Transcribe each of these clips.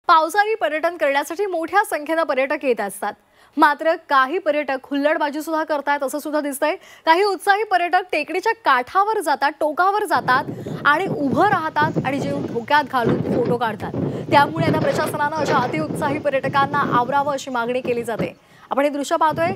पावसाळी पर्यटन करण्यासाठी मोठ्या संख्येने पर्यटक येत असतात। मात्र काही पर्यटक हुल्लडबाजी सुद्धा करतात असं सुद्धा दिसतंय। काही उत्साही पर्यटक टेकडीच्या काठावर जातात, टोकावर जातात आणि उभं राहतात आणि जीव धोक्यात घालून फोटो काढतात। त्यामुळे आता प्रशासनाने अशा अतिउत्साही पर्यटकांना आवरावं अशी मागणी केली जाते। आपण हे दृश्य पाहतोय।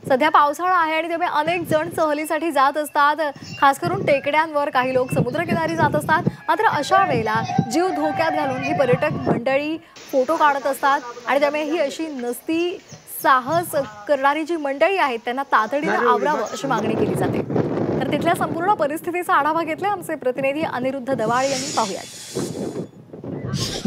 सध्या पावसाळा आहे आणि त्यामुळे अनेक जण सहलीसाठी जात असतात। खास करून टेकड्यांवर काही लोक समुद्रकिनारी जात असतात। मात्र अशा वेळेला जीव धोक्यात घालून ही पर्यटक मंडळी फोटो काढत असतात आणि त्यामुळे ही अशी नसती साहस करणारी जी मंडळी आहेत त्यांना तातडीने आवरावं अशी मागणी केली जाते। तर तिथल्या संपूर्ण परिस्थितीचा आढावा घेतला आमचे प्रतिनिधी अनिरुद्ध दवाळे यांनी। पाहूयात।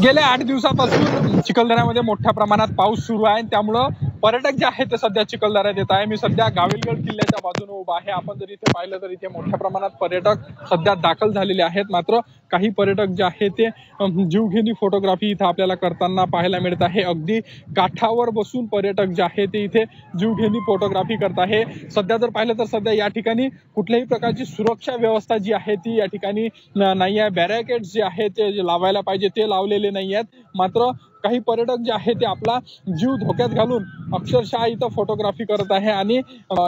गेल्या 8 दिवसापासून चिखलदऱ्यामध्ये मोठ्या प्रमाणात पाऊस सुरू आहे। त्यामुळे पर्यटक जे आहेत ते सध्या चिखलदऱ्यात येत आहे। मी सध्या गाविलगड किल्ल्याच्या बाजूने उभा आहे। आपण जर इथे पाहिलं तर इथे मोठ्या प्रमाणात पर्यटक सध्या दाखल झालेले आहेत। मात्र काही पर्यटक जे आहेत ते जीवघेणी फोटोग्राफी इथे आपल्याला करताना पाहायला मिळत आहे। अगदी काठावर बसून पर्यटक जे आहेत ते इथे जीवघेणी फोटोग्राफी करत आहे। सध्या जर पाहिलं तर सध्या या ठिकाणी कुठल्याही प्रकारची सुरक्षा व्यवस्था जी आहे ती या ठिकाणी नाही आहे। बॅरिकेड्स जे आहेत ते लावायला पाहिजे ते लावलेले नाही आहेत। मात्र काही पर्यटक जे आहेत ते आपला जीव धोक्यात घालून अक्षरशः इथं फोटोग्राफी करत आहे आणि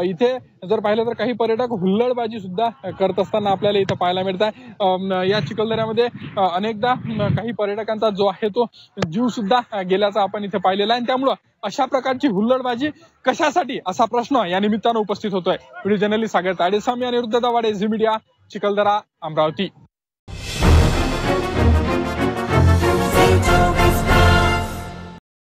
इथे जर पाहिलं तर काही पर्यटक हुल्लडबाजी सुद्धा करत असताना आपल्याला इथं पाहायला मिळत आहे। या चिखलदऱ्यामध्ये अनेकदा काही पर्यटकांचा जो आहे तो जीव सुद्धा गेल्याचा आपण इथे पाहिलेला आहे। आणि त्यामुळे अशा प्रकारची हुल्लडबाजी कशासाठी असा प्रश्न या निमित्तानं उपस्थित होतोय। व्हिडिओ जर्नलिस्ट सागर ताडेस्वामी आणि अनिरुद्ध दवाळे, झी मीडिया, चिखलदरा, अमरावती।